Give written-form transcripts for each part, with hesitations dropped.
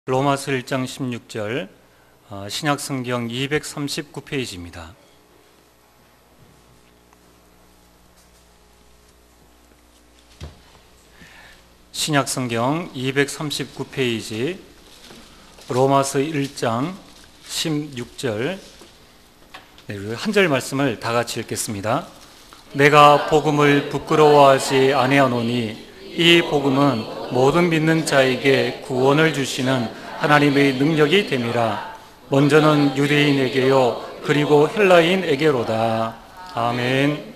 로마서 1장 16절 신약성경 239페이지입니다. 신약성경 239페이지 로마서 1장 16절 한 절 말씀을 다 같이 읽겠습니다. 내가 복음을 부끄러워하지 아니하노니 이 복음은 모든 믿는 자에게 구원을 주시는 하나님의 능력이 됨이라. 먼저는 유대인에게요 그리고 헬라인에게로다. 아멘.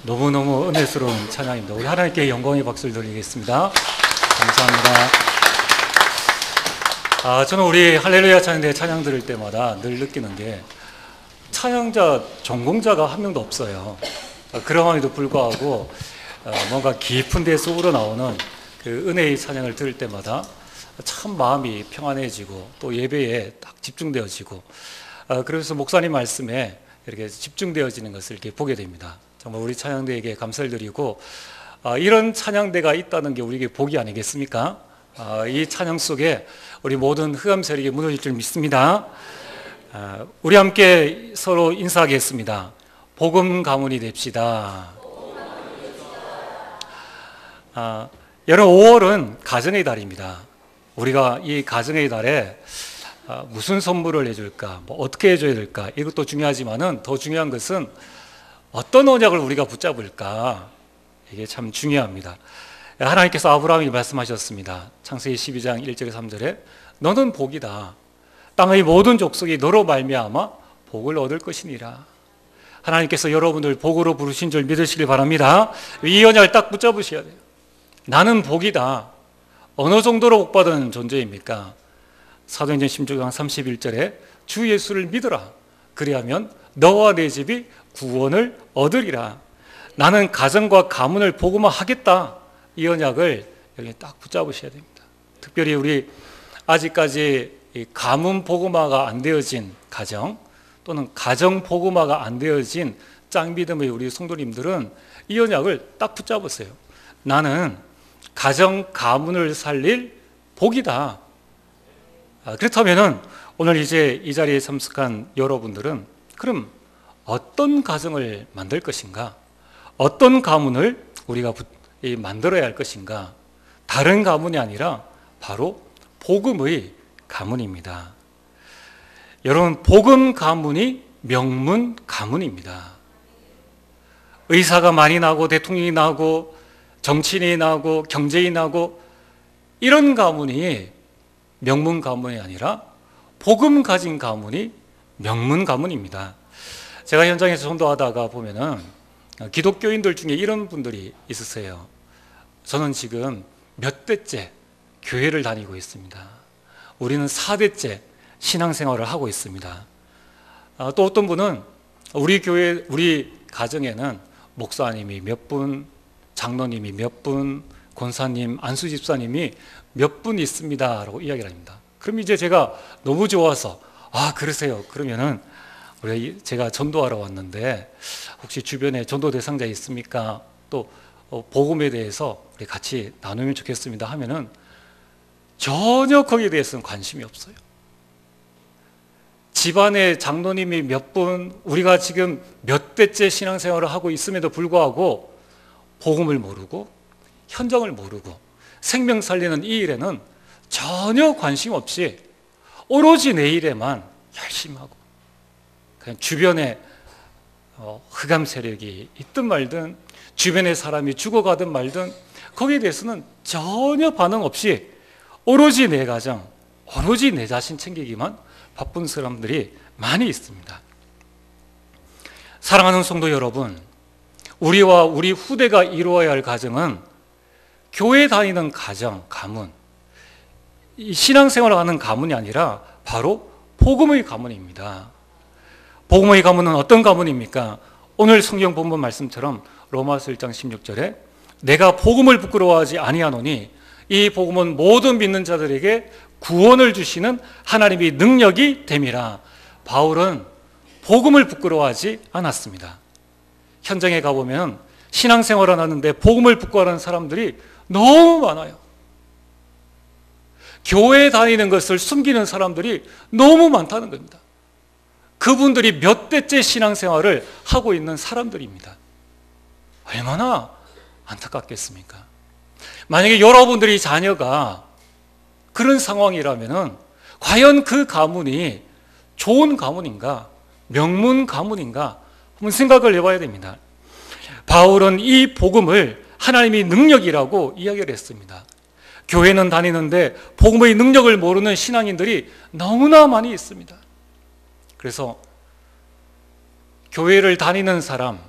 너무너무 은혜스러운 찬양입니다. 우리 하나님께 영광의 박수를 드리겠습니다. 감사합니다. 저는 우리 할렐루야 찬양대 찬양 들을 때마다 늘 느끼는 게 찬양자, 전공자가 한 명도 없어요. 그럼에도 불구하고 뭔가 깊은 데서 우러나오는 그 은혜의 찬양을 들을 때마다 참 마음이 평안해지고 또 예배에 딱 집중되어지고 그래서 목사님 말씀에 이렇게 집중되어지는 것을 이렇게 보게 됩니다. 정말 우리 찬양대에게 감사를 드리고 이런 찬양대가 있다는 게 우리에게 복이 아니겠습니까? 이 찬양 속에 우리 모든 흑암 세력이 무너질 줄 믿습니다. 우리 함께 서로 인사하겠습니다. 복음 가문이 됩시다. 여러분 5월은 가정의 달입니다. 우리가 이 가정의 달에 무슨 선물을 해줄까, 어떻게 해줘야 될까, 이것도 중요하지만은 더 중요한 것은 어떤 언약을 우리가 붙잡을까, 이게 참 중요합니다. 하나님께서 아브라함에게 말씀하셨습니다. 창세기 12장 1절에 3절에 너는 복이다. 땅의 모든 족속이 너로 말미암아 복을 얻을 것이니라. 하나님께서 여러분들 복으로 부르신 줄 믿으시길 바랍니다. 이 언약을 딱 붙잡으셔야 돼요. 나는 복이다. 어느 정도로 복받은 존재입니까? 사도행전 16장 31절에 주 예수를 믿어라. 그리하면 너와 내 집이 구원을 얻으리라. 나는 가정과 가문을 복음화하겠다. 이 언약을 여기 딱 붙잡으셔야 됩니다. 특별히 우리 아직까지 가문 복음화가 안 되어진 가정 또는 가정 복음화가 안 되어진 짱믿음의 우리 성도님들은 이 언약을 딱 붙잡으세요. 나는 가정 가문을 살릴 복이다. 그렇다면은 오늘 이제 이 자리에 참석한 여러분들은 그럼 어떤 가정을 만들 것인가? 어떤 가문을 우리가 만들어야 할 것인가? 다른 가문이 아니라 바로 복음의 가문입니다. 여러분, 복음 가문이 명문 가문입니다. 의사가 많이 나고 대통령이 나고 정치인이 나고 경제인이 나고 이런 가문이 명문 가문이 아니라 복음 가진 가문이 명문 가문입니다. 제가 현장에서 전도하다가 보면은 기독교인들 중에 이런 분들이 있으세요. 저는 지금 몇 대째 교회를 다니고 있습니다. 우리는 4대째 신앙생활을 하고 있습니다. 또 어떤 분은 우리 교회, 우리 가정에는 목사님이 몇 분, 장로님이 몇 분, 권사님, 안수 집사님이 몇 분 있습니다 라고 이야기를 합니다. 그럼 이제 제가 너무 좋아서 그러세요. 그러면은 제가 전도하러 왔는데 혹시 주변에 전도 대상자 있습니까? 또 복음에 대해서 우리 같이 나누면 좋겠습니다 하면은 전혀 거기에 대해서는 관심이 없어요. 집안에 장로님이 몇 분, 우리가 지금 몇 대째 신앙생활을 하고 있음에도 불구하고 복음을 모르고 현장을 모르고 생명 살리는 이 일에는 전혀 관심 없이 오로지 내 일에만 열심히 하고 그냥 주변에 흑암 세력이 있든 말든 주변에 사람이 죽어가든 말든 거기에 대해서는 전혀 반응 없이 오로지 내 가정, 오로지 내 자신 챙기기만 바쁜 사람들이 많이 있습니다. 사랑하는 성도 여러분, 우리와 우리 후대가 이루어야 할 가정은 교회 다니는 가정, 가문, 신앙생활을 하는 가문이 아니라 바로 복음의 가문입니다. 복음의 가문은 어떤 가문입니까? 오늘 성경 본문 말씀처럼 로마서 1장 16절에 내가 복음을 부끄러워하지 아니하노니 이 복음은 모든 믿는 자들에게 구원을 주시는 하나님의 능력이 됨이라. 바울은 복음을 부끄러워하지 않았습니다. 현장에 가보면 신앙생활을 하는데 복음을 부끄러워하는 사람들이 너무 많아요. 교회 다니는 것을 숨기는 사람들이 너무 많다는 겁니다. 그분들이 몇 대째 신앙생활을 하고 있는 사람들입니다. 얼마나 안타깝겠습니까? 만약에 여러분들이 자녀가 그런 상황이라면 과연 그 가문이 좋은 가문인가, 명문 가문인가 한번 생각을 해봐야 됩니다. 바울은 이 복음을 하나님의 능력이라고 이야기를 했습니다. 교회는 다니는데 복음의 능력을 모르는 신앙인들이 너무나 많이 있습니다. 그래서 교회를 다니는 사람,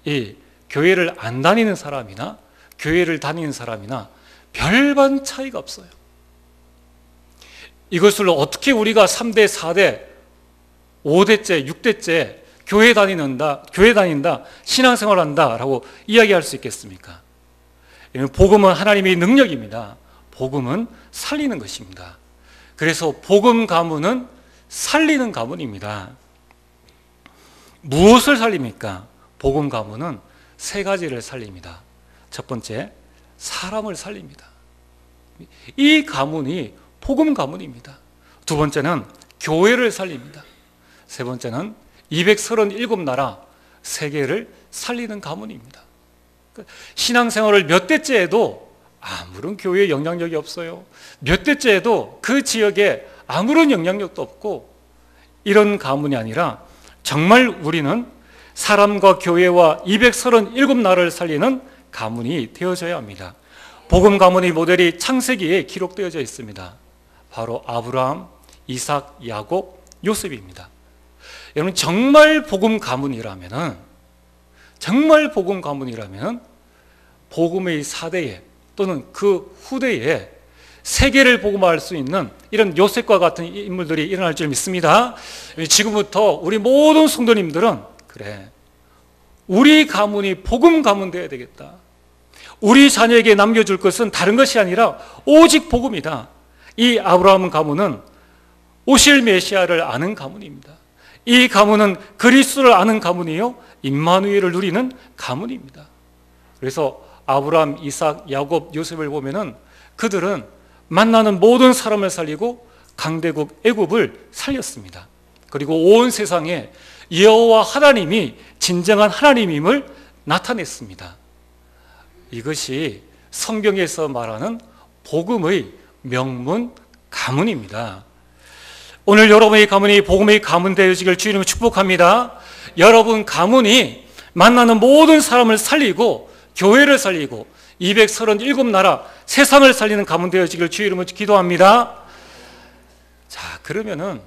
이 교회를 안 다니는 사람이나 교회를 다니는 사람이나 별반 차이가 없어요. 이것을 어떻게 우리가 3대, 4대, 5대째, 6대째 교회 다닌다, 신앙생활한다 라고 이야기할 수 있겠습니까? 복음은 하나님의 능력입니다. 복음은 살리는 것입니다. 그래서 복음 가문은 살리는 가문입니다. 무엇을 살립니까? 복음 가문은 세 가지를 살립니다. 첫 번째, 사람을 살립니다. 이 가문이 복음 가문입니다. 두 번째는 교회를 살립니다. 세 번째는 237나라 세계를 살리는 가문입니다. 신앙생활을 몇 대째 해도 아무런 교회에 영향력이 없어요. 몇 대째 해도 그 지역에 아무런 영향력도 없고, 이런 가문이 아니라 정말 우리는 사람과 교회와 237나라를 살리는 가문이 되어져야 합니다. 복음 가문의 모델이 창세기에 기록되어져 있습니다. 바로 아브라함, 이삭, 야곱, 요셉입니다. 여러분, 정말 복음 가문이라면은 복음의 사대에 또는 그 후대에 세계를 복음화할 수 있는 이런 요셉과 같은 인물들이 일어날 줄 믿습니다. 지금부터 우리 모든 성도님들은, 그래, 우리 가문이 복음 가문 되어야 되겠다. 우리 자녀에게 남겨줄 것은 다른 것이 아니라 오직 복음이다. 이 아브라함 가문은 오실 메시아를 아는 가문입니다. 이 가문은 그리스도를 아는 가문이요, 임마누엘을 누리는 가문입니다. 그래서 아브라함, 이삭, 야곱, 요셉을 보면은 그들은 만나는 모든 사람을 살리고 강대국 애굽을 살렸습니다. 그리고 온 세상에 여호와 하나님이 진정한 하나님임을 나타냈습니다. 이것이 성경에서 말하는 복음의 명문 가문입니다. 오늘 여러분의 가문이 복음의 가문 되어지길 주님을 축복합니다. 여러분 가문이 만나는 모든 사람을 살리고 교회를 살리고 237나라 세상을 살리는 가문 되어지길 주의 이름으로 기도합니다. 자, 그러면은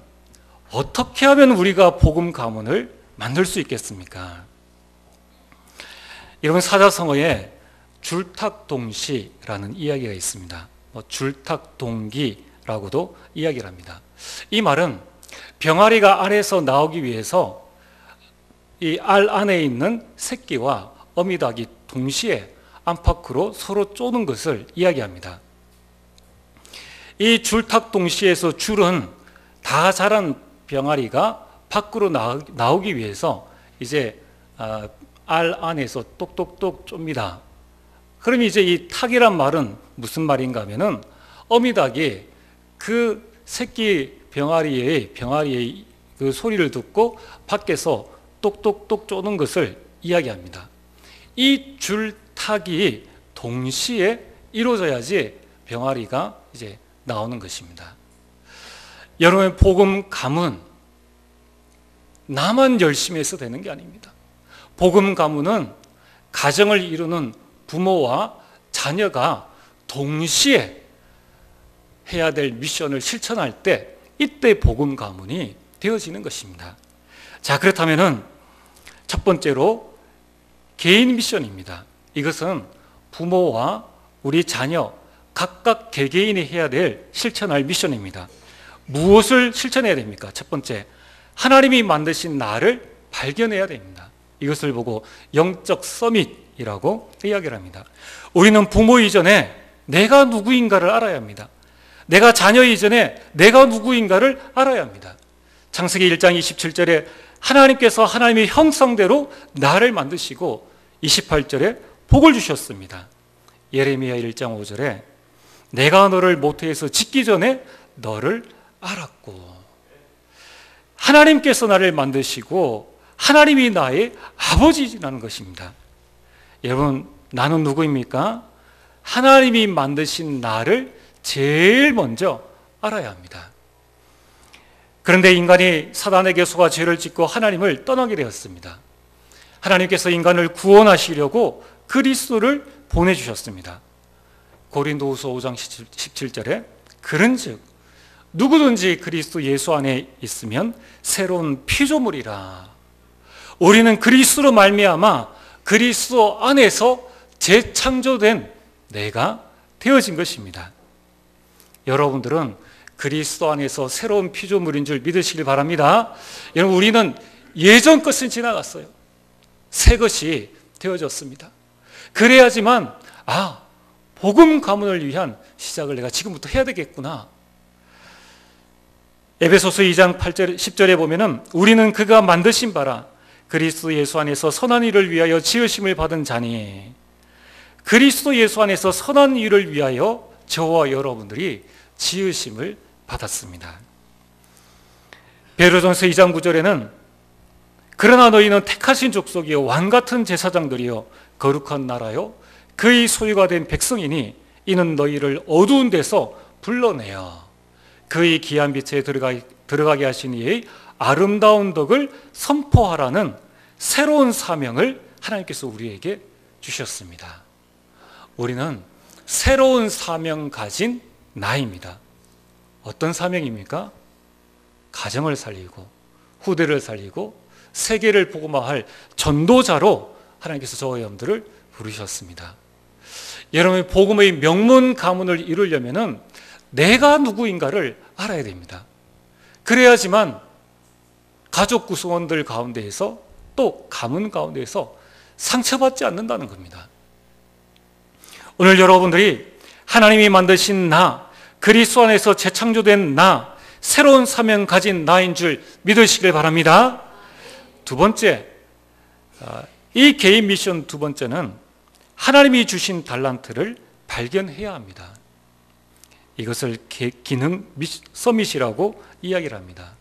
어떻게 하면 우리가 복음 가문을 만들 수 있겠습니까? 여러분, 사자성어에 줄탁동시라는 이야기가 있습니다. 줄탁동기라고도 이야기를 합니다. 이 말은 병아리가 알에서 나오기 위해서 이 알 안에 있는 새끼와 어미닭이 동시에 안팎으로 서로 쪼는 것을 이야기합니다. 이 줄탁동시에서 줄은 다 자란 병아리가 밖으로 나오기 위해서 이제 알 안에서 똑똑똑 쫍니다. 그럼 이제 이 탁이란 말은 무슨 말인가 하면은 어미닭이 그 새끼 병아리의 그 소리를 듣고 밖에서 똑똑똑 쪼는 것을 이야기합니다. 이 줄탁이 동시에 이루어져야지 병아리가 이제 나오는 것입니다. 여러분의 복음 가문, 나만 열심히 해서 되는 게 아닙니다. 복음 가문은 가정을 이루는 부모와 자녀가 동시에 해야 될 미션을 실천할 때, 이때 복음 가문이 되어지는 것입니다. 자, 그렇다면은 첫 번째로 개인 미션입니다. 이것은 부모와 우리 자녀 각각 개개인이 해야 될 실천할 미션입니다. 무엇을 실천해야 됩니까? 첫 번째, 하나님이 만드신 나를 발견해야 됩니다. 이것을 보고 영적 서밋이라고 이야기를 합니다. 우리는 부모 이전에 내가 누구인가를 알아야 합니다. 내가 자녀 이전에 내가 누구인가를 알아야 합니다. 창세기 1장 27절에 하나님께서 하나님의 형상대로 나를 만드시고 28절에 복을 주셨습니다. 예레미야 1장 5절에 내가 너를 모태에서 짓기 전에 너를 알았고, 하나님께서 나를 만드시고 하나님이 나의 아버지라는 것입니다. 여러분, 나는 누구입니까? 하나님이 만드신 나를 제일 먼저 알아야 합니다. 그런데 인간이 사단에게 속아 죄를 짓고 하나님을 떠나게 되었습니다. 하나님께서 인간을 구원하시려고 그리스도를 보내주셨습니다. 고린도후서 5장 17절에 그런즉 누구든지 그리스도 예수 안에 있으면 새로운 피조물이라. 우리는 그리스도로 말미암아 그리스도 안에서 재창조된 내가 되어진 것입니다. 여러분들은 그리스도 안에서 새로운 피조물인 줄 믿으시길 바랍니다. 여러분, 우리는 예전 것은 지나갔어요. 새 것이 되어졌습니다. 그래야지만 복음 가문을 위한 시작을 내가 지금부터 해야 되겠구나. 에베소서 2장 8절 10절에 보면은 우리는 그가 만드신 바라 그리스도 예수 안에서 선한 일을 위하여 지으심을 받은 자니, 그리스도 예수 안에서 선한 일을 위하여 저와 여러분들이 지으심을 받았습니다. 베드로전서 2장 9절에는 그러나 너희는 택하신 족속이요 왕같은 제사장들이요 거룩한 나라요 그의 소유가 된 백성이니 이는 너희를 어두운 데서 불러내어 그의 귀한 빛에 들어가게 하신 이의 아름다운 덕을 선포하라는 새로운 사명을 하나님께서 우리에게 주셨습니다. 우리는 새로운 사명 가진 나입니다. 어떤 사명입니까? 가정을 살리고 후대를 살리고 세계를 복음화할 전도자로 하나님께서 저와 여러분들을 부르셨습니다. 여러분의 복음의 명문 가문을 이루려면은 내가 누구인가를 알아야 됩니다. 그래야지만 가족 구성원들 가운데에서 또 가문 가운데에서 상처받지 않는다는 겁니다. 오늘 여러분들이 하나님이 만드신 나, 그리스도 안에서 재창조된 나, 새로운 사명 가진 나인 줄 믿으시길 바랍니다. 두 번째, 이 개인 미션 두 번째는 하나님이 주신 달란트를 발견해야 합니다. 이것을 기능 서밋이라고 이야기를 합니다.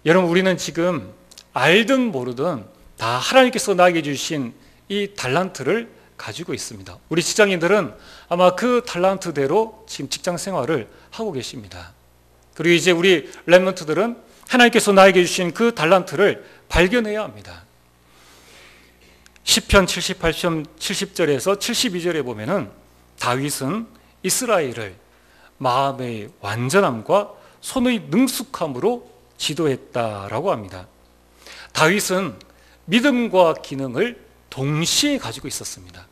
여러분, 우리는 지금 알든 모르든 다 하나님께서 나에게 주신 이 달란트를 가지고 있습니다. 우리 직장인들은 아마 그 달란트대로 지금 직장 생활을 하고 계십니다. 그리고 이제 우리 렘넌트들은 하나님께서 나에게 주신 그 달란트를 발견해야 합니다. 시편 78편 70절에서 72절에 보면은 다윗은 이스라엘을 마음의 완전함과 손의 능숙함으로 지도했다라고 합니다. 다윗은 믿음과 기능을 동시에 가지고 있었습니다.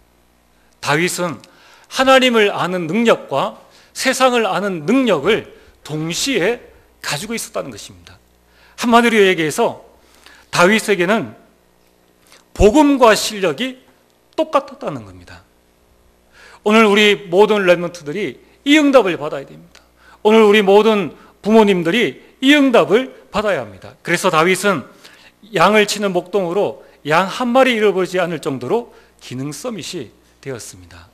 다윗은 하나님을 아는 능력과 세상을 아는 능력을 동시에 가지고 있었다는 것입니다. 한마디로 얘기해서 다윗에게는 복음과 실력이 똑같았다는 겁니다. 오늘 우리 모든 렘넌트들이 이 응답을 받아야 됩니다. 오늘 우리 모든 부모님들이 이 응답을 받아야 합니다. 그래서 다윗은 양을 치는 목동으로 양 한 마리 잃어버리지 않을 정도로 기능 서밋이 되었습니다.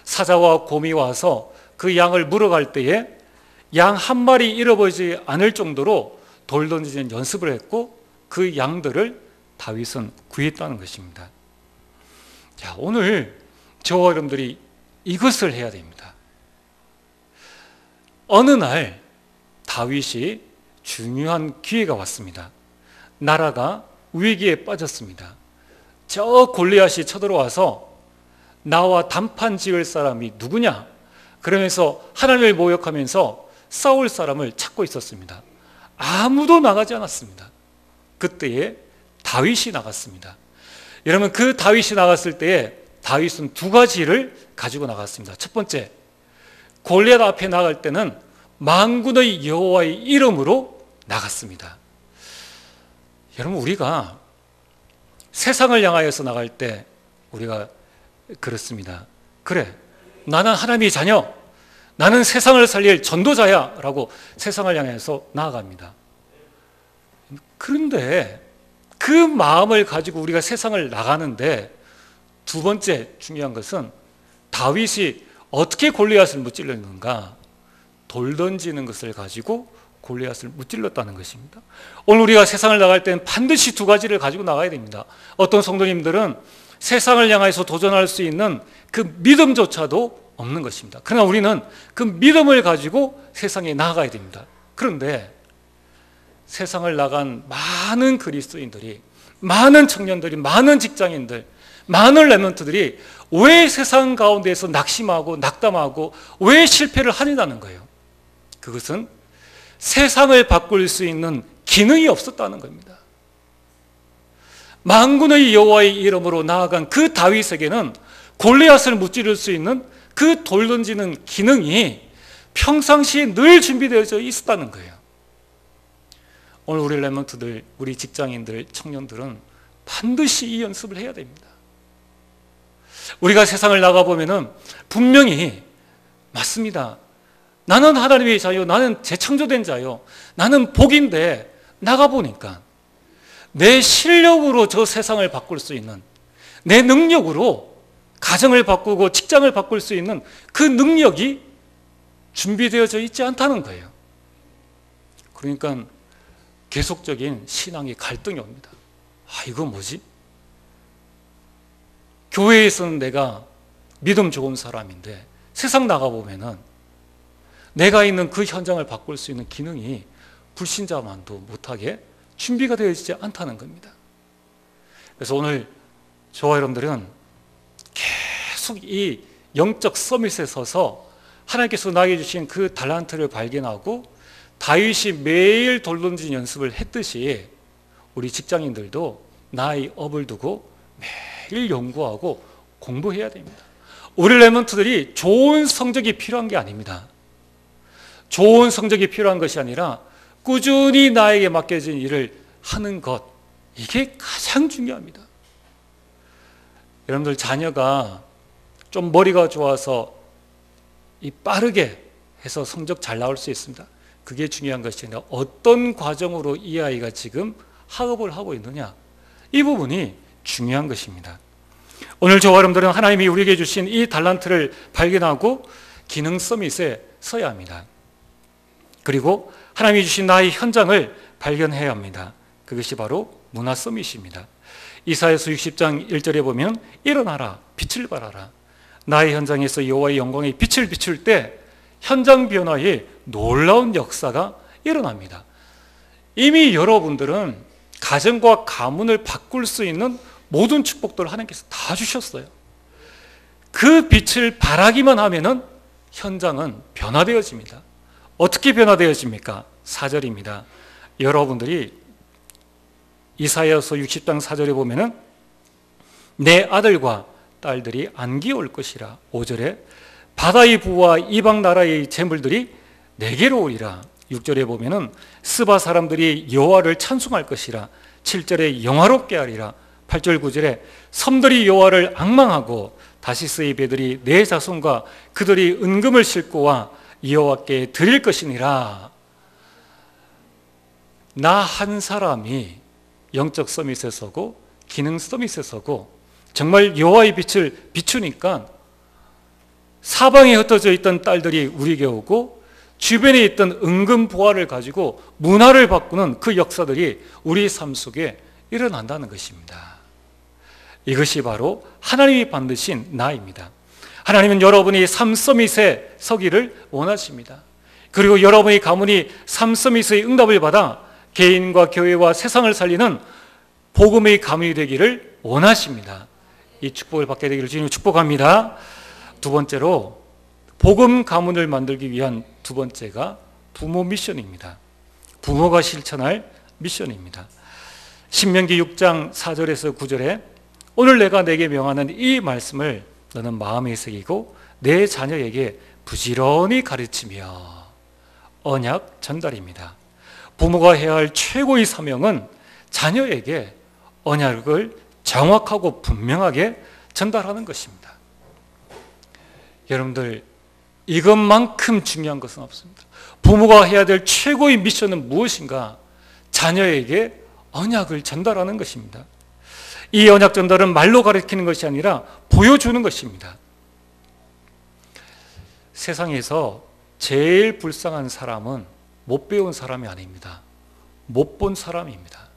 사자와 곰이 와서 그 양을 물어갈 때에 양 한 마리 잃어버리지 않을 정도로 돌 던지는 연습을 했고 그 양들을 다윗은 구했다는 것입니다. 자, 오늘 저와 여러분들이 이것을 해야 됩니다. 어느 날 다윗이 중요한 기회가 왔습니다. 나라가 위기에 빠졌습니다. 저 골리앗이 쳐들어와서 나와 단판 지을 사람이 누구냐? 그러면서 하나님을 모욕하면서 싸울 사람을 찾고 있었습니다. 아무도 나가지 않았습니다. 그때에 다윗이 나갔습니다. 여러분, 그 다윗이 나갔을 때에 다윗은 두 가지를 가지고 나갔습니다. 첫 번째, 골리앗 앞에 나갈 때는 만군의 여호와의 이름으로 나갔습니다. 여러분, 우리가 세상을 향하여서 나갈 때 우리가 그렇습니다. 그래, 나는 하나님의 자녀, 나는 세상을 살릴 전도자야 라고 세상을 향해서 나아갑니다. 그런데 그 마음을 가지고 우리가 세상을 나가는데 두 번째 중요한 것은 다윗이 어떻게 골리앗을 무찔렀는가? 돌 던지는 것을 가지고 골리앗을 무찔렀다는 것입니다. 오늘 우리가 세상을 나갈 때는 반드시 두 가지를 가지고 나가야 됩니다. 어떤 성도님들은 세상을 향해서 도전할 수 있는 그 믿음조차도 없는 것입니다. 그러나 우리는 그 믿음을 가지고 세상에 나아가야 됩니다. 그런데 세상을 나간 많은 그리스도인들이, 많은 청년들이, 많은 직장인들, 많은 렘넌트들이 왜 세상 가운데에서 낙심하고 낙담하고 왜 실패를 하느냐는 거예요. 그것은 세상을 바꿀 수 있는 기능이 없었다는 겁니다. 만군의 여호와의 이름으로 나아간 그 다윗에게는 골리앗을 무찌를 수 있는 그 돌 던지는 기능이 평상시에 늘 준비되어져 있었다는 거예요. 오늘 우리 랩런트들, 우리 직장인들, 청년들은 반드시 이 연습을 해야 됩니다. 우리가 세상을 나가보면은 분명히 맞습니다. 나는 하나님의 자요, 나는 재창조된 자요, 나는 복인데 나가보니까 내 실력으로 저 세상을 바꿀 수 있는, 내 능력으로 가정을 바꾸고 직장을 바꿀 수 있는 그 능력이 준비되어져 있지 않다는 거예요. 그러니까 계속적인 신앙의 갈등이 옵니다. 아, 이거 뭐지? 교회에서는 내가 믿음 좋은 사람인데 세상 나가보면은 내가 있는 그 현장을 바꿀 수 있는 기능이 불신자만도 못하게 준비가 되어 있지 않다는 겁니다. 그래서 오늘 저와 여러분들은 계속 이 영적 서밋에 서서 하나님께서 나에게 주신 그 달란트를 발견하고 다윗이 매일 돌 던지는 연습을 했듯이 우리 직장인들도 나의 업을 두고 매일 연구하고 공부해야 됩니다. 우리 랩런트들이 좋은 성적이 필요한 게 아닙니다. 좋은 성적이 필요한 것이 아니라 꾸준히 나에게 맡겨진 일을 하는 것, 이게 가장 중요합니다. 여러분들 자녀가 좀 머리가 좋아서 빠르게 해서 성적 잘 나올 수 있습니다. 그게 중요한 것이 아니라 어떤 과정으로 이 아이가 지금 학업을 하고 있느냐, 이 부분이 중요한 것입니다. 오늘 저와 여러분들은 하나님이 우리에게 주신 이 달란트를 발견하고 기능 서밋에 서야 합니다. 그리고 하나님이 주신 나의 현장을 발견해야 합니다. 그것이 바로 문화 서밋입니다. 이사야서 60장 1절에 보면 일어나라, 빛을 발하라. 나의 현장에서 여호와의 영광의 빛을 비출 때 현장 변화에 놀라운 역사가 일어납니다. 이미 여러분들은 가정과 가문을 바꿀 수 있는 모든 축복들을 하나님께서 다 주셨어요. 그 빛을 발하기만 하면은 현장은 변화되어집니다. 어떻게 변화되어집니까? 4절입니다. 여러분들이 이사야서 60장 4절에 보면은 내 아들과 딸들이 안기에 올 것이라. 5절에 바다의 부와 이방 나라의 재물들이 내게로 오리라. 6절에 보면은 스바 사람들이 여호와를 찬송할 것이라. 7절에 영화롭게 하리라. 8절 9절에 섬들이 여호와를 앙망하고 다시스의 배들이 내 자손과 그들이 은금을 싣고 와 여호와께 드릴 것이니라. 나 한 사람이 영적 서밋에 서고 기능 서밋에 서고 정말 여호와의 빛을 비추니까 사방에 흩어져 있던 딸들이 우리에게 오고 주변에 있던 은금 보화를 가지고 문화를 바꾸는 그 역사들이 우리 삶 속에 일어난다는 것입니다. 이것이 바로 하나님이 만드신 나입니다. 하나님은 여러분이 삶 서밋에 서기를 원하십니다. 그리고 여러분의 가문이 삶 서밋의 응답을 받아 개인과 교회와 세상을 살리는 복음의 가문이 되기를 원하십니다. 이 축복을 받게 되기를 주님 축복합니다. 두 번째로 복음 가문을 만들기 위한 두 번째가 부모 미션입니다. 부모가 실천할 미션입니다. 신명기 6장 4절에서 9절에 오늘 내가 내게 명하는 이 말씀을 너는 마음에 새기고 내 자녀에게 부지런히 가르치며. 언약 전달입니다. 부모가 해야 할 최고의 사명은 자녀에게 언약을 정확하고 분명하게 전달하는 것입니다. 여러분들, 이것만큼 중요한 것은 없습니다. 부모가 해야 될 최고의 미션은 무엇인가? 자녀에게 언약을 전달하는 것입니다. 이 언약 전달은 말로 가르치는 것이 아니라 보여주는 것입니다. 세상에서 제일 불쌍한 사람은 못 배운 사람이 아닙니다. 못 본 사람입니다.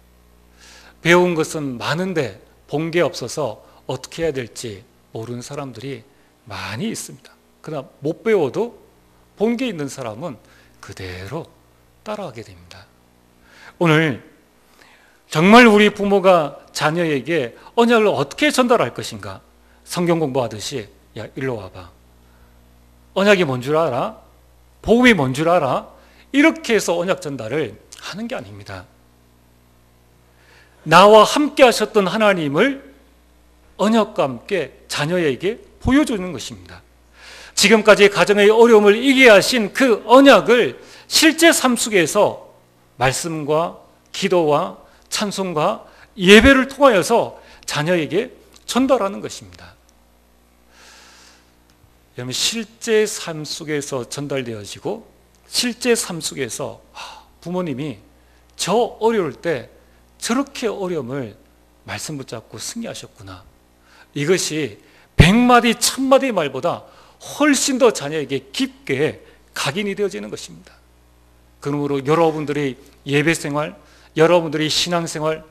배운 것은 많은데 본 게 없어서 어떻게 해야 될지 모르는 사람들이 많이 있습니다. 그러나 못 배워도 본 게 있는 사람은 그대로 따라가게 됩니다. 오늘 정말 우리 부모가 자녀에게 언약을 어떻게 전달할 것인가? 성경 공부하듯이 야, 일로 와봐. 언약이 뭔 줄 알아? 복음이 뭔 줄 알아? 이렇게 해서 언약 전달을 하는 게 아닙니다. 나와 함께 하셨던 하나님을 언약과 함께 자녀에게 보여주는 것입니다. 지금까지 가정의 어려움을 이기게 하신 그 언약을 실제 삶 속에서 말씀과 기도와 찬송과 예배를 통하여서 자녀에게 전달하는 것입니다. 여러분, 실제 삶 속에서 전달되어지고 실제 삶 속에서 부모님이 저 어려울 때 저렇게 어려움을 말씀 붙잡고 승리하셨구나. 이것이 100마디 1000마디 말보다 훨씬 더 자녀에게 깊게 각인이 되어지는 것입니다. 그러므로 여러분들의 예배생활, 여러분들의 신앙생활,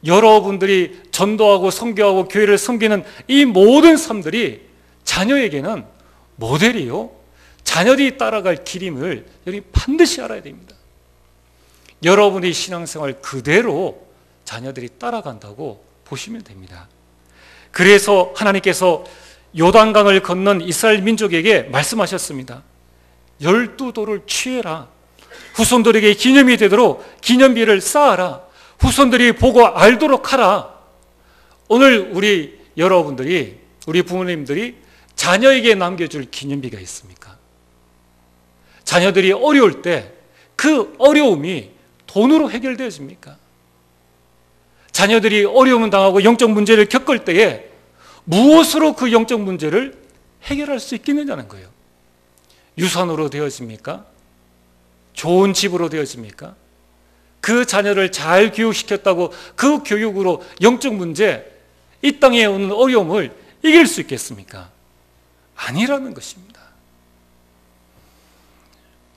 여러분들이 전도하고 선교하고 교회를 섬기는 이 모든 삶들이 자녀에게는 모델이요, 자녀들이 따라갈 길임을 여러분이 반드시 알아야 됩니다. 여러분의 신앙생활 그대로 자녀들이 따라간다고 보시면 됩니다. 그래서 하나님께서 요단강을 건넌 이스라엘 민족에게 말씀하셨습니다. 12도를 취해라. 후손들에게 기념이 되도록 기념비를 쌓아라. 후손들이 보고 알도록 하라. 오늘 우리 여러분들이, 우리 부모님들이 자녀에게 남겨줄 기념비가 있습니까? 자녀들이 어려울 때 그 어려움이 돈으로 해결되어집니까? 자녀들이 어려움을 당하고 영적 문제를 겪을 때에 무엇으로 그 영적 문제를 해결할 수 있겠느냐는 거예요. 유산으로 되어집니까? 좋은 집으로 되어집니까? 그 자녀를 잘 교육시켰다고 그 교육으로 영적 문제, 이 땅에 오는 어려움을 이길 수 있겠습니까? 아니라는 것입니다.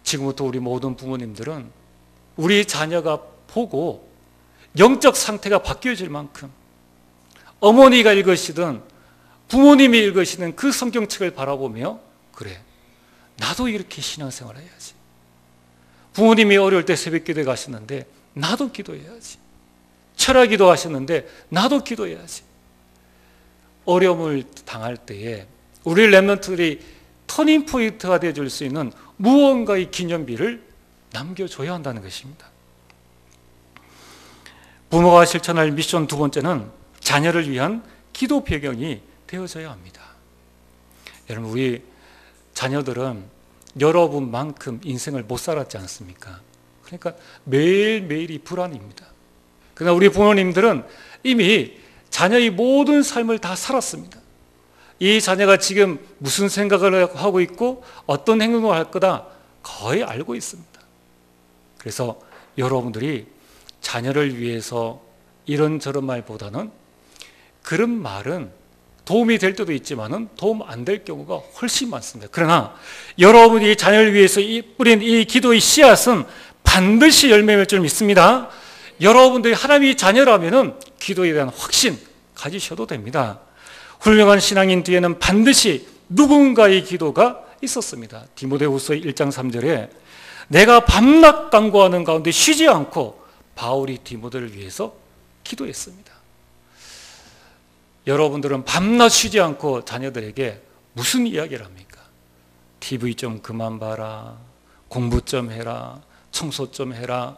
지금부터 우리 모든 부모님들은 우리 자녀가 보고 영적 상태가 바뀌어질 만큼 어머니가 읽으시든 부모님이 읽으시는 그 성경책을 바라보며, 그래, 나도 이렇게 신앙생활 해야지. 부모님이 어려울 때 새벽 기도에 가셨는데 나도 기도해야지. 철학 기도하셨는데 나도 기도해야지. 어려움을 당할 때에 우리 렘넌트들이 터닝 포인트가 되어줄 수 있는 무언가의 기념비를 남겨줘야 한다는 것입니다. 부모가 실천할 미션 두 번째는 자녀를 위한 기도 배경이 되어져야 합니다. 여러분, 우리 자녀들은 여러분만큼 인생을 못 살았지 않습니까? 그러니까 매일매일이 불안입니다. 그러나 우리 부모님들은 이미 자녀의 모든 삶을 다 살았습니다. 이 자녀가 지금 무슨 생각을 하고 있고 어떤 행동을 할 거다 거의 알고 있습니다. 그래서 여러분들이 자녀를 위해서 이런저런 말보다는 그런 말은 도움이 될 때도 있지만 도움 안 될 경우가 훨씬 많습니다. 그러나 여러분이 자녀를 위해서 뿌린 이 기도의 씨앗은 반드시 열매 맺을 줄 믿습니다. 여러분들이 하나님의 자녀라면 기도에 대한 확신 가지셔도 됩니다. 훌륭한 신앙인 뒤에는 반드시 누군가의 기도가 있었습니다. 디모데후서 1장 3절에 내가 밤낮 간구하는 가운데 쉬지 않고 바울이 디모데를 위해서 기도했습니다. 여러분들은 밤낮 쉬지 않고 자녀들에게 무슨 이야기를 합니까? TV 좀 그만 봐라, 공부 좀 해라, 청소 좀 해라.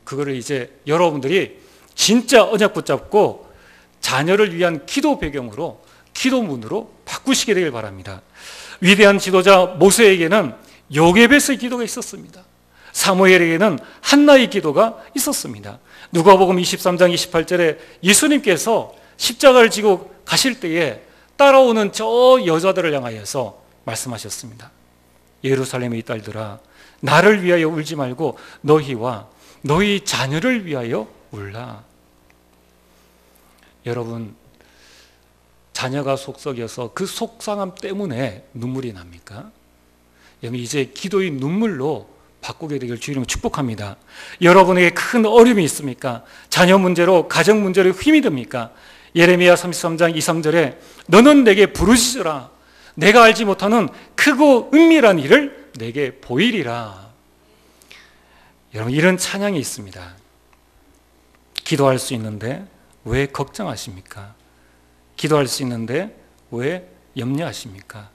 그거를 이제 여러분들이 진짜 언약 붙잡고 자녀를 위한 기도 배경으로, 기도문으로 바꾸시게 되길 바랍니다. 위대한 지도자 모세에게는 요게벳의 기도가 있었습니다. 사무엘에게는 한나의 기도가 있었습니다. 누가복음 23장 28절에 예수님께서 십자가를 지고 가실 때에 따라오는 저 여자들을 향하여서 말씀하셨습니다. 예루살렘의 딸들아, 나를 위하여 울지 말고 너희와 너희 자녀를 위하여 울라. 여러분, 자녀가 속썩여서 그 속상함 때문에 눈물이 납니까? 여러분, 이제 기도의 눈물로 바꾸게 되길 주님은 축복합니다. 여러분에게 큰 어려움이 있습니까? 자녀 문제로, 가정 문제로 힘이 듭니까? 예레미야 33장 2, 3절에 너는 내게 부르짖으라. 내가 알지 못하는 크고 은밀한 일을 내게 보이리라. 여러분, 이런 찬양이 있습니다. 기도할 수 있는데 왜 걱정하십니까? 기도할 수 있는데 왜 염려하십니까?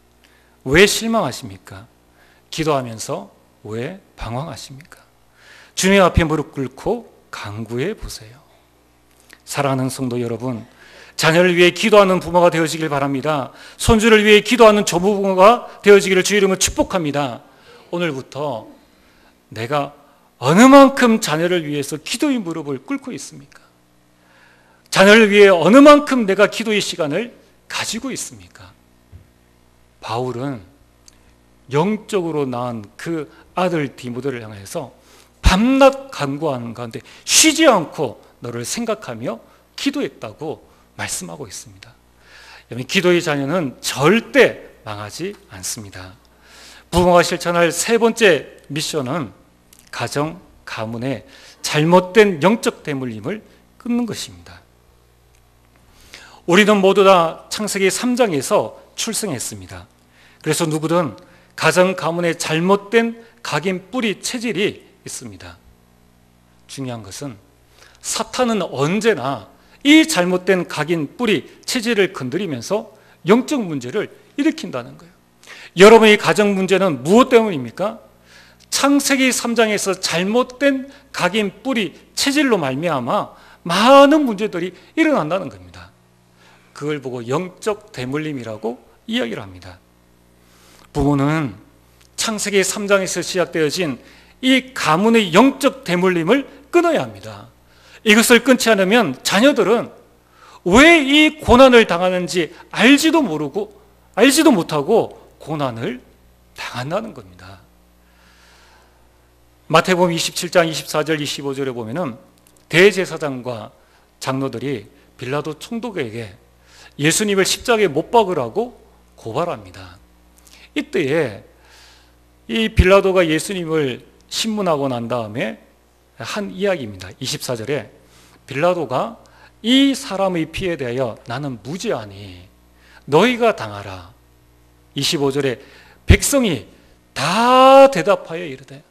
왜 실망하십니까? 기도하면서 왜 방황하십니까? 주님 앞에 무릎 꿇고 간구해 보세요. 사랑하는 성도 여러분, 자녀를 위해 기도하는 부모가 되어지길 바랍니다. 손주를 위해 기도하는 조부모가 되어지기를 주 이름으로 축복합니다. 오늘부터 내가 어느 만큼 자녀를 위해서 기도의 무릎을 꿇고 있습니까? 자녀를 위해 어느 만큼 내가 기도의 시간을 가지고 있습니까? 바울은 영적으로 낳은 그 아들 디모데를 향해서 밤낮 간구하는 가운데 쉬지 않고 너를 생각하며 기도했다고 말씀하고 있습니다. 기도의 자녀는 절대 망하지 않습니다. 부모가 실천할 세 번째 미션은 가정, 가문의 잘못된 영적 대물림을 끊는 것입니다. 우리는 모두 다 창세기 3장에서 출생했습니다. 그래서 누구든 가정, 가문에 잘못된 각인 뿌리 체질이 있습니다. 중요한 것은 사탄은 언제나 이 잘못된 각인 뿌리 체질을 건드리면서 영적 문제를 일으킨다는 거예요. 여러분의 가정 문제는 무엇 때문입니까? 창세기 3장에서 잘못된 각인 뿌리 체질로 말미암아 많은 문제들이 일어난다는 겁니다. 그걸 보고 영적 대물림이라고 이야기를 합니다. 부모는 창세기 3장에서 시작되어진 이 가문의 영적 대물림을 끊어야 합니다. 이것을 끊지 않으면 자녀들은 왜 이 고난을 당하는지 알지도 모르고 알지도 못하고 고난을 당한다는 겁니다. 마태복음 27장 24절 25절에 보면은 대제사장과 장로들이 빌라도 총독에게 예수님을 십자가에 못 박으라고 고발합니다. 이때에 이 빌라도가 예수님을 신문하고 난 다음에 한 이야기입니다. 24절에 빌라도가 이 사람의 피에 대하여 나는 무죄하니 너희가 당하라. 25절에 백성이 다 대답하여 이르되,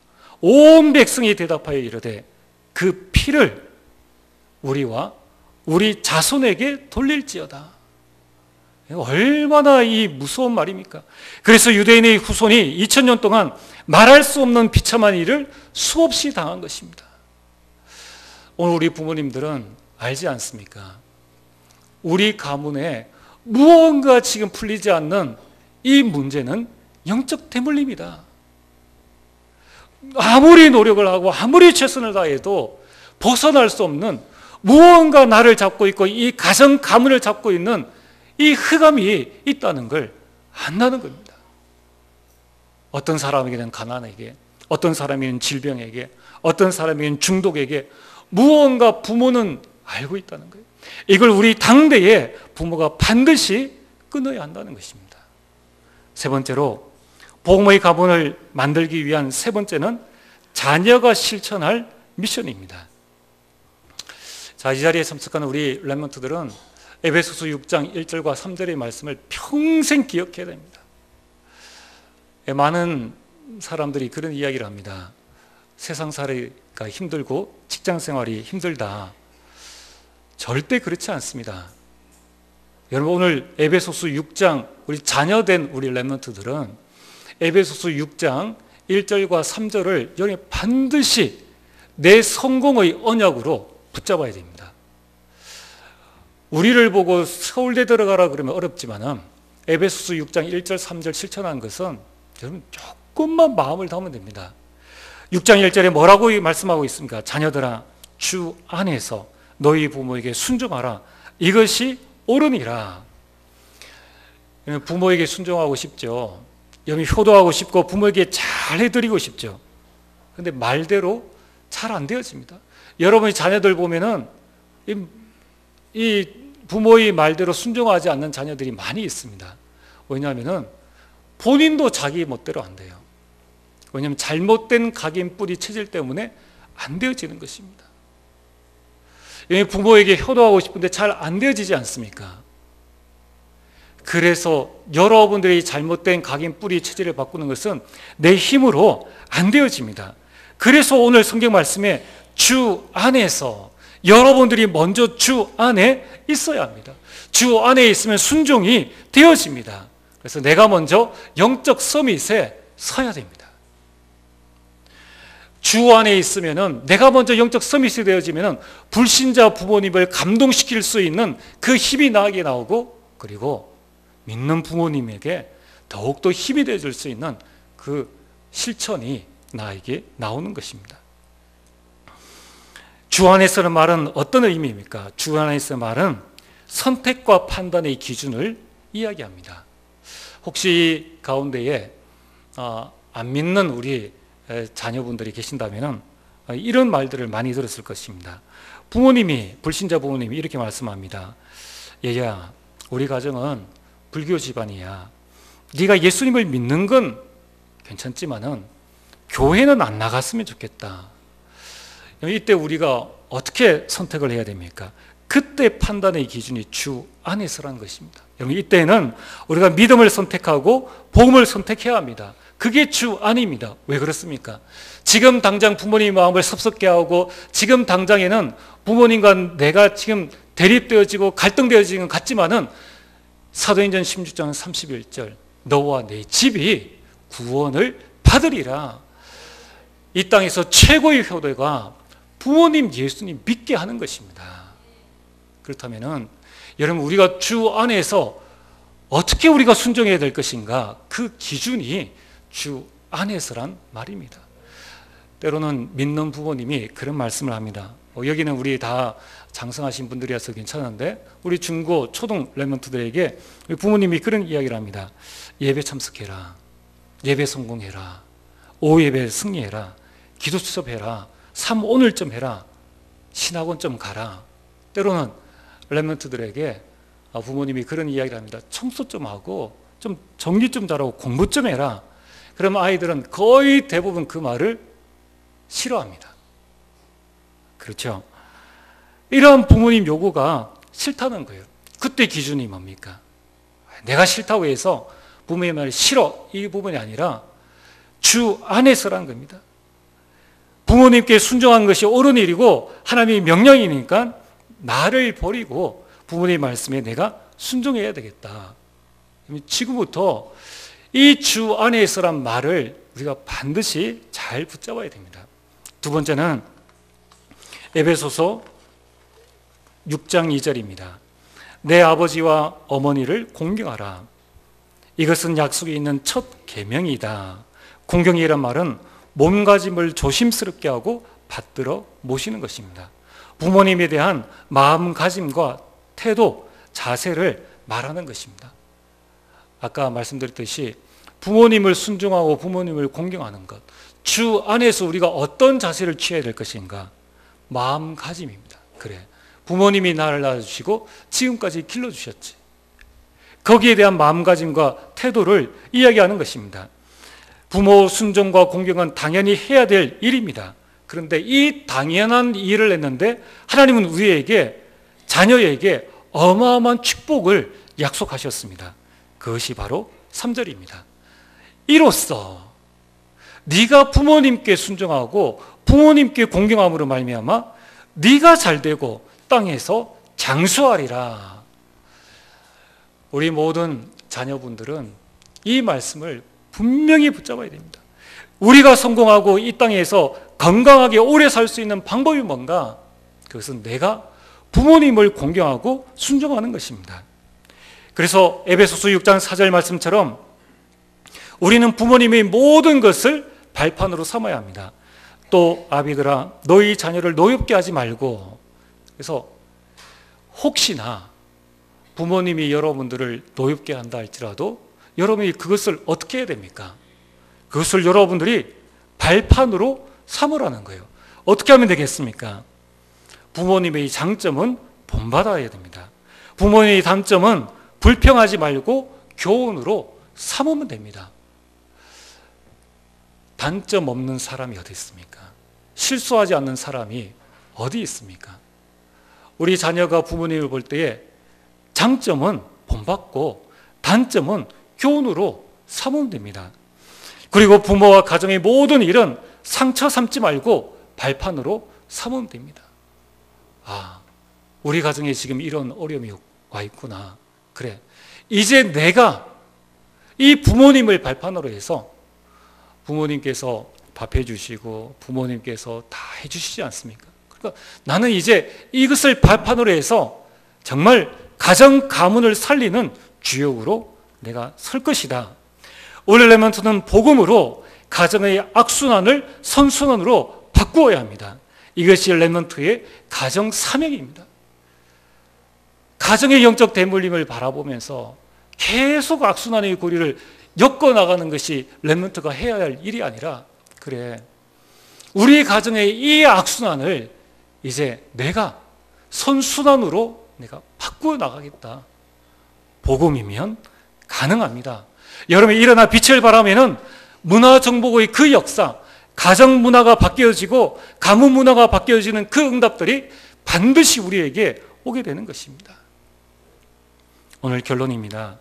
온 백성이 대답하여 이르되 그 피를 우리와 우리 자손에게 돌릴지어다. 얼마나 이 무서운 말입니까? 그래서 유대인의 후손이 2000년 동안 말할 수 없는 비참한 일을 수없이 당한 것입니다. 오늘 우리 부모님들은 알지 않습니까? 우리 가문에 무언가 지금 풀리지 않는 이 문제는 영적 대물림이다. 아무리 노력을 하고 아무리 최선을 다해도 벗어날 수 없는 무언가 나를 잡고 있고 이 가정 가문을 잡고 있는 이 흑암이 있다는 걸 안다는 겁니다. 어떤 사람에게는 가난에게, 어떤 사람에게는 질병에게, 어떤 사람에게는 중독에게 무언가 부모는 알고 있다는 거예요. 이걸 우리 당대의 부모가 반드시 끊어야 한다는 것입니다. 세 번째로 복음의 가문을 만들기 위한 세 번째는 자녀가 실천할 미션입니다. 자, 이 자리에 참석하는 우리 렘넌트들은 에베소서 6장 1절과 3절의 말씀을 평생 기억해야 됩니다. 많은 사람들이 그런 이야기를 합니다. 세상 살이가 힘들고 직장 생활이 힘들다. 절대 그렇지 않습니다. 여러분, 오늘 에베소서 6장 우리 자녀된 우리 렘넌트들은 에베소서 6장 1절과 3절을 여기 반드시 내 성공의 언약으로 붙잡아야 됩니다. 우리를 보고 서울대 들어가라 그러면 어렵지만 에베소서 6장 1절 3절 실천하는 것은 여러분 조금만 마음을 담으면 됩니다. 6장 1절에 뭐라고 말씀하고 있습니까? 자녀들아 주 안에서 너희 부모에게 순종하라. 이것이 옳으니라. 부모에게 순종하고 싶죠. 효도하고 싶고 부모에게 잘 해드리고 싶죠. 그런데 말대로 잘 안 되어집니다. 여러분의 자녀들 보면은 이 부모의 말대로 순종하지 않는 자녀들이 많이 있습니다. 왜냐하면 본인도 자기 멋대로 안 돼요. 왜냐하면 잘못된 각인 뿌리 체질 때문에 안 되어지는 것입니다. 부모에게 효도하고 싶은데 잘 안 되어지지 않습니까? 그래서 여러분들이 잘못된 각인 뿌리 체질을 바꾸는 것은 내 힘으로 안 되어집니다. 그래서 오늘 성경 말씀에 주 안에서 여러분들이 먼저 주 안에 있어야 합니다. 주 안에 있으면 순종이 되어집니다. 그래서 내가 먼저 영적 서밋에 서야 됩니다. 주 안에 있으면은 내가 먼저 영적 서밋이 되어지면은 불신자 부모님을 감동시킬 수 있는 그 힘이 나에게 나오고, 그리고 믿는 부모님에게 더욱더 힘이 되어줄 수 있는 그 실천이 나에게 나오는 것입니다. 주 안에서는 말은 어떤 의미입니까? 주 안에서 말은 선택과 판단의 기준을 이야기합니다. 혹시 가운데에 안 믿는 우리 자녀분들이 계신다면 이런 말들을 많이 들었을 것입니다. 부모님이, 불신자 부모님이 이렇게 말씀합니다. 얘야, 우리 가정은 불교 집안이야. 네가 예수님을 믿는 건 괜찮지만은 교회는 안 나갔으면 좋겠다. 이때 우리가 어떻게 선택을 해야 됩니까? 그때 판단의 기준이 주 안에서라는 것입니다. 여러분, 이때는 우리가 믿음을 선택하고 복음을 선택해야 합니다. 그게 주 안입니다. 왜 그렇습니까? 지금 당장 부모님의 마음을 섭섭게 하고 지금 당장에는 부모님과 내가 지금 대립되어지고 갈등되어지는 것 같지만은 사도행전 16장 31절 너와 내 집이 구원을 받으리라. 이 땅에서 최고의 효도가 부모님 예수님 믿게 하는 것입니다. 그렇다면은 여러분, 우리가 주 안에서 어떻게 우리가 순종해야 될 것인가, 그 기준이 주 안에서란 말입니다. 때로는 믿는 부모님이 그런 말씀을 합니다. 여기는 우리 다 장성하신 분들이어서 괜찮은데 우리 중고 초등 랩런트들에게 부모님이 그런 이야기를 합니다. 예배 참석해라, 예배 성공해라, 오후 예배 승리해라, 기도 수업해라, 3오늘 좀 해라, 신학원 좀 가라. 때로는 랩런트들에게 부모님이 그런 이야기를 합니다. 청소 좀 하고 좀 정리 좀 잘하고 공부 좀 해라. 그러면 아이들은 거의 대부분 그 말을 싫어합니다. 그렇죠? 이러한 부모님 요구가 싫다는 거예요. 그때 기준이 뭡니까? 내가 싫다고 해서 부모의 말이 싫어, 이 부분이 아니라 주 안에서라는 겁니다. 부모님께 순종한 것이 옳은 일이고 하나님의 명령이니까 나를 버리고 부모님의 말씀에 내가 순종해야 되겠다. 지금부터 이 주 안에서란 말을 우리가 반드시 잘 붙잡아야 됩니다. 두 번째는 에베소서 6장 2절입니다. 내 아버지와 어머니를 공경하라. 이것은 약속이 있는 첫 계명이다. 공경이란 말은 몸가짐을 조심스럽게 하고 받들어 모시는 것입니다. 부모님에 대한 마음가짐과 태도, 자세를 말하는 것입니다. 아까 말씀드렸듯이 부모님을 순종하고 부모님을 공경하는 것, 주 안에서 우리가 어떤 자세를 취해야 될 것인가? 마음가짐입니다. 그래, 부모님이 나를 낳아주시고 지금까지 길러주셨지. 거기에 대한 마음가짐과 태도를 이야기하는 것입니다. 부모 순종과 공경은 당연히 해야 될 일입니다. 그런데 이 당연한 일을 했는데 하나님은 우리에게, 자녀에게 어마어마한 축복을 약속하셨습니다. 그것이 바로 3절입니다. 이로써 네가 부모님께 순종하고 부모님께 공경함으로 말미암아 네가 잘되고 땅에서 장수하리라. 우리 모든 자녀분들은 이 말씀을 분명히 붙잡아야 됩니다. 우리가 성공하고 이 땅에서 건강하게 오래 살 수 있는 방법이 뭔가? 그것은 내가 부모님을 공경하고 순종하는 것입니다. 그래서 에베소서 6장 4절 말씀처럼 우리는 부모님의 모든 것을 발판으로 삼아야 합니다. 또 아비들아, 너희 자녀를 노엽게 하지 말고. 그래서 혹시나 부모님이 여러분들을 노엽게 한다 할지라도 여러분이 그것을 어떻게 해야 됩니까? 그것을 여러분들이 발판으로 삼으라는 거예요. 어떻게 하면 되겠습니까? 부모님의 장점은 본받아야 됩니다. 부모님의 단점은 불평하지 말고 교훈으로 삼으면 됩니다. 단점 없는 사람이 어디 있습니까? 실수하지 않는 사람이 어디 있습니까? 우리 자녀가 부모님을 볼 때에 장점은 본받고 단점은 교훈으로 삼으면 됩니다. 그리고 부모와 가정의 모든 일은 상처 삼지 말고 발판으로 삼으면 됩니다. 아, 우리 가정에 지금 이런 어려움이 와 있구나. 그래, 이제 내가 이 부모님을 발판으로 해서 부모님께서 밥 해주시고 부모님께서 다 해주시지 않습니까? 그러니까 나는 이제 이것을 발판으로 해서 정말 가정 가문을 살리는 주역으로 내가 설 것이다. 오늘 레몬트는 복음으로 가정의 악순환을 선순환으로 바꾸어야 합니다. 이것이 레몬트의 가정 사명입니다. 가정의 영적 대물림을 바라보면서 계속 악순환의 고리를 엮어나가는 것이 레몬트가 해야 할 일이 아니라, 그래, 우리 가정의 이 악순환을 이제 내가 선순환으로 내가 바꾸어 나가겠다. 복음이면 가능합니다. 여러분이 일어나 빛을 발하면은 문화정복의 그 역사, 가정 문화가 바뀌어지고 가문 문화가 바뀌어지는 그 응답들이 반드시 우리에게 오게 되는 것입니다. 오늘 결론입니다.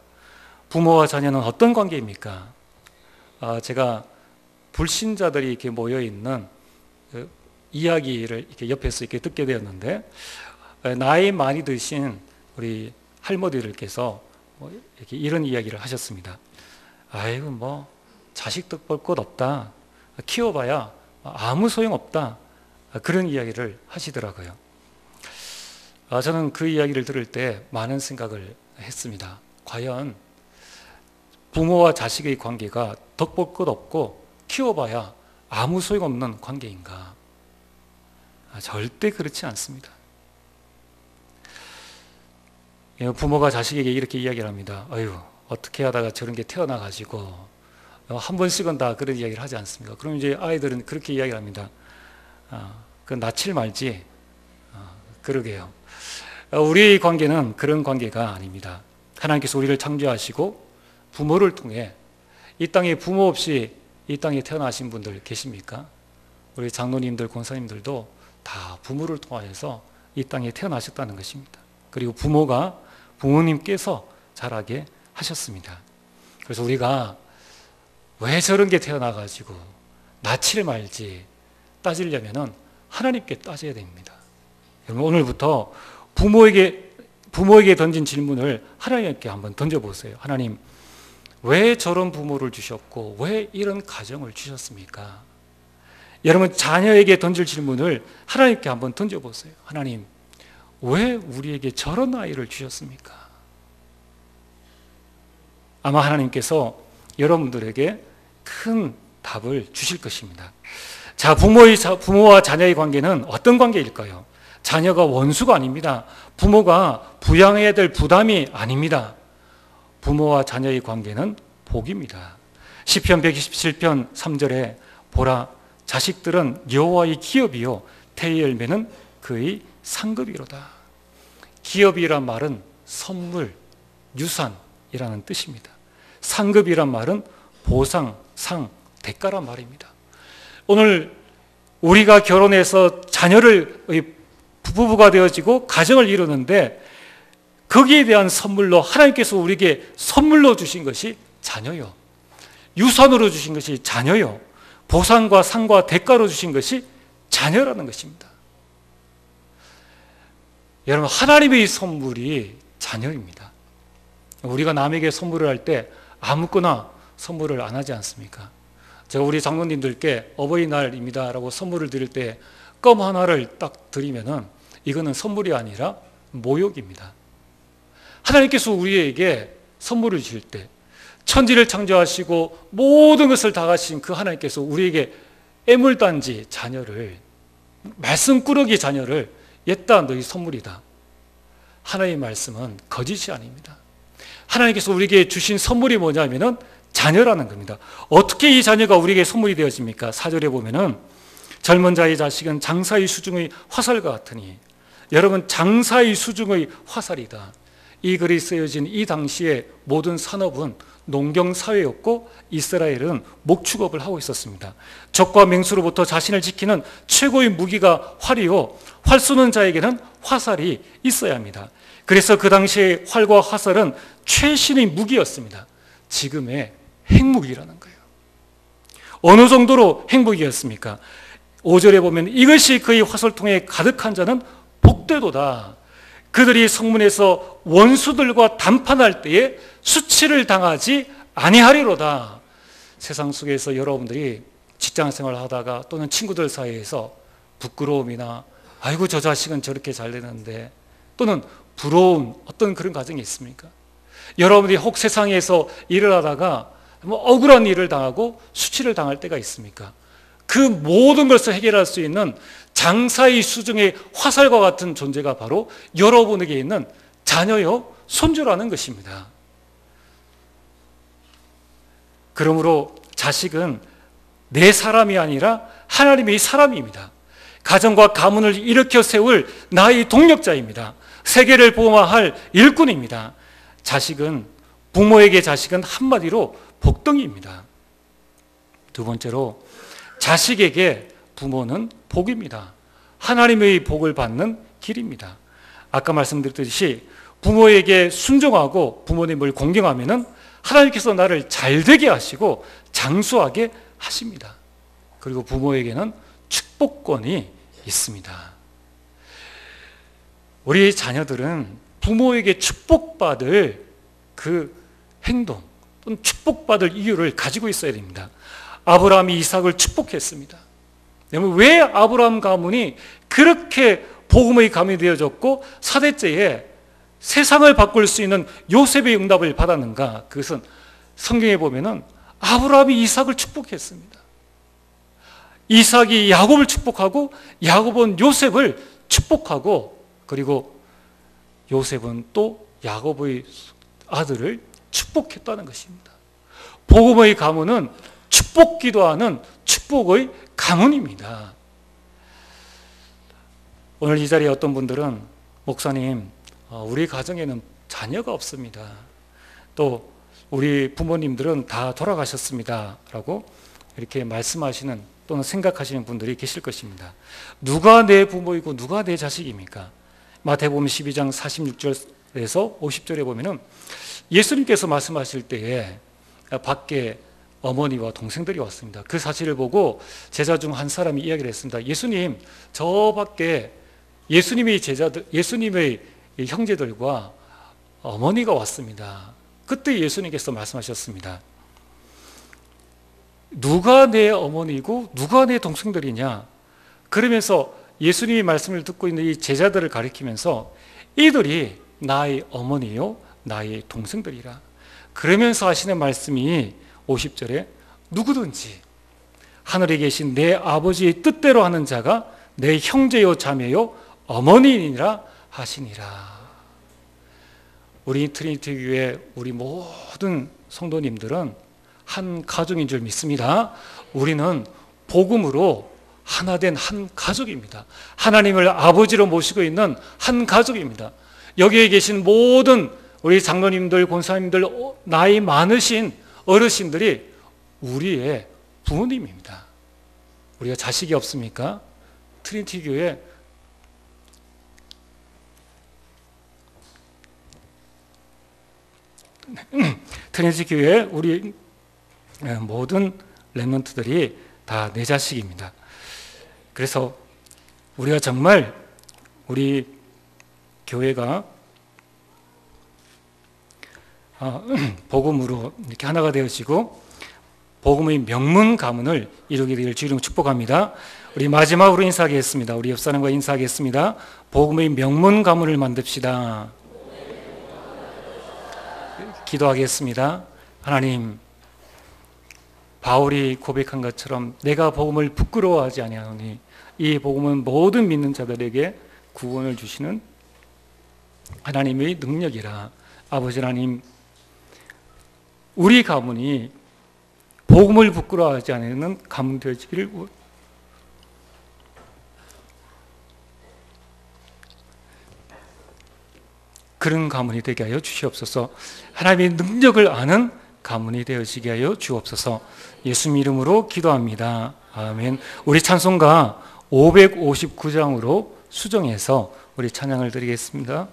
부모와 자녀는 어떤 관계입니까? 제가 불신자들이 이렇게 모여 있는 그 이야기를 이렇게 옆에서 이렇게 듣게 되었는데, 나이 많이 드신 우리 할머니들께서 이렇게 이런 이야기를 하셨습니다. 아이고 뭐 자식도 볼 것 없다. 키워봐야 아무 소용 없다. 그런 이야기를 하시더라고요. 저는 그 이야기를 들을 때 많은 생각을 했습니다. 과연 부모와 자식의 관계가 덕볼 것 없고 키워봐야 아무 소용없는 관계인가? 절대 그렇지 않습니다. 부모가 자식에게 이렇게 이야기를 합니다. 어휴, 어떻게 하다가 저런 게 태어나가지고 한 번씩은 다 그런 이야기를 하지 않습니까? 그럼 이제 아이들은 그렇게 이야기를 합니다. 그 낳칠 말지. 그러게요. 우리의 관계는 그런 관계가 아닙니다. 하나님께서 우리를 창조하시고 부모를 통해 이 땅에 부모 없이 이 땅에 태어나신 분들 계십니까? 우리 장로님들, 권사님들도 다 부모를 통하여서 이 땅에 태어나셨다는 것입니다. 그리고 부모가 부모님께서 자라게 하셨습니다. 그래서 우리가 왜 저런 게 태어나가지고 낳지를 말지 따지려면은 하나님께 따져야 됩니다. 여러분, 오늘부터 부모에게 던진 질문을 하나님께 한번 던져보세요. 하나님, 왜 저런 부모를 주셨고 왜 이런 가정을 주셨습니까? 여러분, 자녀에게 던질 질문을 하나님께 한번 던져보세요. 하나님, 왜 우리에게 저런 아이를 주셨습니까? 아마 하나님께서 여러분들에게 큰 답을 주실 것입니다. 자, 부모와 자녀의 관계는 어떤 관계일까요? 자녀가 원수가 아닙니다. 부모가 부양해야 될 부담이 아닙니다. 부모와 자녀의 관계는 복입니다. 시편 127편 3절에 보라, 자식들은 여호와의 기업이요 태의 열매는 그의 상급이로다. 기업이란 말은 선물, 유산이라는 뜻입니다. 상급이란 말은 보상, 상, 대가란 말입니다. 오늘 우리가 결혼해서 자녀를 부부가 되어지고 가정을 이루는데 거기에 대한 선물로 하나님께서 우리에게 선물로 주신 것이 자녀요. 유산으로 주신 것이 자녀요. 보상과 상과 대가로 주신 것이 자녀라는 것입니다. 여러분, 하나님의 선물이 자녀입니다. 우리가 남에게 선물을 할 때 아무거나 선물을 안 하지 않습니까? 제가 우리 장로님들께 어버이날입니다 라고 선물을 드릴 때 껌 하나를 딱 드리면은 이거는 선물이 아니라 모욕입니다. 하나님께서 우리에게 선물을 주실 때 천지를 창조하시고 모든 것을 다 가신 그 하나님께서 우리에게 애물단지 자녀를, 말씀꾸러기 자녀를 옛다 너희 선물이다. 하나님의 말씀은 거짓이 아닙니다. 하나님께서 우리에게 주신 선물이 뭐냐면은 자녀라는 겁니다. 어떻게 이 자녀가 우리에게 선물이 되어집니까? 4절에 보면은 젊은 자의 자식은 장사의 수중의 화살과 같으니, 여러분, 장사의 수중의 화살이다. 이 글이 쓰여진 이 당시의 모든 산업은 농경사회였고 이스라엘은 목축업을 하고 있었습니다. 적과 맹수로부터 자신을 지키는 최고의 무기가 활이요, 활 쏘는 자에게는 화살이 있어야 합니다. 그래서 그 당시의 활과 화살은 최신의 무기였습니다. 지금의 핵무기라는 거예요. 어느 정도로 핵무기였습니까? 5절에 보면 이것이 그의 화살통에 가득한 자는 복되도다. 그들이 성문에서 원수들과 담판할 때에 수치를 당하지 아니하리로다. 세상 속에서 여러분들이 직장 생활을 하다가 또는 친구들 사이에서 부끄러움이나 아이고 저 자식은 저렇게 잘 되는데 또는 부러운 어떤 그런 과정이 있습니까? 여러분이 혹 세상에서 일을 하다가 뭐 억울한 일을 당하고 수치를 당할 때가 있습니까? 그 모든 것을 해결할 수 있는 장사의 수중의 화살과 같은 존재가 바로 여러분에게 있는 자녀요 손주라는 것입니다. 그러므로 자식은 내 사람이 아니라 하나님의 사람입니다. 가정과 가문을 일으켜 세울 나의 동력자입니다. 세계를 보호할 일꾼입니다. 부모에게 자식은 한마디로 복덩이입니다. 두 번째로 자식에게 부모는 복입니다. 하나님의 복을 받는 길입니다. 아까 말씀드렸듯이 부모에게 순종하고 부모님을 공경하면은 하나님께서 나를 잘되게 하시고 장수하게 하십니다. 그리고 부모에게는 축복권이 있습니다. 우리 자녀들은 부모에게 축복받을 그 행동 또는 축복받을 이유를 가지고 있어야 됩니다. 아브라함이 이삭을 축복했습니다. 왜 아브라함 가문이 그렇게 복음의 가문이 되어졌고 사대째에 세상을 바꿀 수 있는 요셉의 응답을 받았는가? 그것은 성경에 보면은 아브라함이 이삭을 축복했습니다. 이삭이 야곱을 축복하고 야곱은 요셉을 축복하고 그리고 요셉은 또 야곱의 아들을 축복했다는 것입니다. 복음의 가문은 축복 기도하는 축복의 가문입니다. 오늘 이 자리에 어떤 분들은 목사님, 우리 가정에는 자녀가 없습니다. 또 우리 부모님들은 다 돌아가셨습니다. 라고 이렇게 말씀하시는 또는 생각하시는 분들이 계실 것입니다. 누가 내 부모이고 누가 내 자식입니까? 마태복음 12장 46절에서 50절에 보면은 예수님께서 말씀하실 때에 밖에 어머니와 동생들이 왔습니다. 그 사실을 보고 제자 중 한 사람이 이야기를 했습니다. 예수님, 저 밖에 예수님의 형제들과 어머니가 왔습니다. 그때 예수님께서 말씀하셨습니다. 누가 내 어머니고 누가 내 동생들이냐? 그러면서 예수님의 말씀을 듣고 있는 이 제자들을 가리키면서 이들이 나의 어머니요 나의 동생들이라. 그러면서 하시는 말씀이 50절에 누구든지 하늘에 계신 내 아버지의 뜻대로 하는 자가 내 형제요 자매요 어머니니라 하시니라. 우리 트리니티 교회 우리 모든 성도님들은 한 가족인 줄 믿습니다. 우리는 복음으로 하나된 한 가족입니다. 하나님을 아버지로 모시고 있는 한 가족입니다. 여기에 계신 모든 우리 장로님들, 권사님들, 나이 많으신 어르신들이 우리의 부모님입니다. 우리가 자식이 없습니까? 트리니티 교회 우리 모든 렘넌트들이 다 내 자식입니다. 그래서 우리가 정말 우리 교회가 복음으로 이렇게 하나가 되어지고 복음의 명문 가문을 이루게 되길 주님으로 축복합니다. 우리 마지막으로 인사하겠습니다. 우리 옆 사람과 인사하겠습니다. 복음의 명문 가문을 만듭시다. 기도하겠습니다. 하나님, 바울이 고백한 것처럼 내가 복음을 부끄러워하지 아니하노니 이 복음은 모든 믿는 자들에게 구원을 주시는 하나님의 능력이라. 아버지 하나님, 우리 가문이 복음을 부끄러워하지 않는 가문 되어지기를 그런 가문이 되게 하여 주시옵소서. 하나님의 능력을 아는 가문이 되어지게 하여 주옵소서. 예수님 이름으로 기도합니다. 아멘. 우리 찬송가 559장으로 수정해서 우리 찬양을 드리겠습니다.